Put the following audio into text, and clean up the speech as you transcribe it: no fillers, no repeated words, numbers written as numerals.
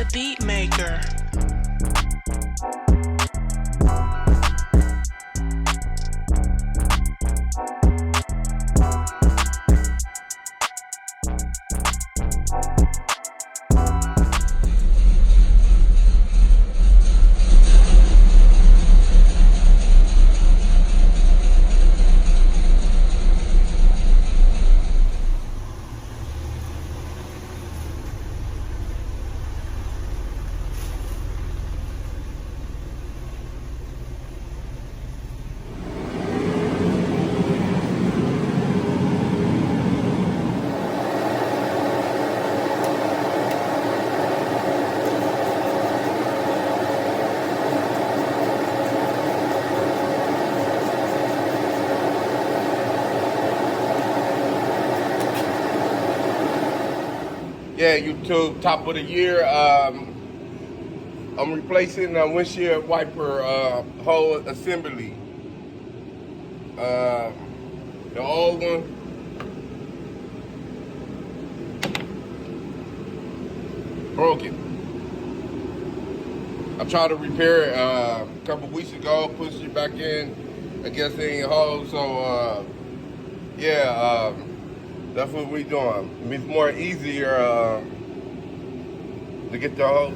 the beat maker. Yeah, YouTube, top of the year. I'm replacing the windshield wiper whole assembly. The old one, broken. I tried to repair it a couple weeks ago, pushed it back in. I guess it ain't hold, so yeah, that's what we doing. It's more easier to get the hose.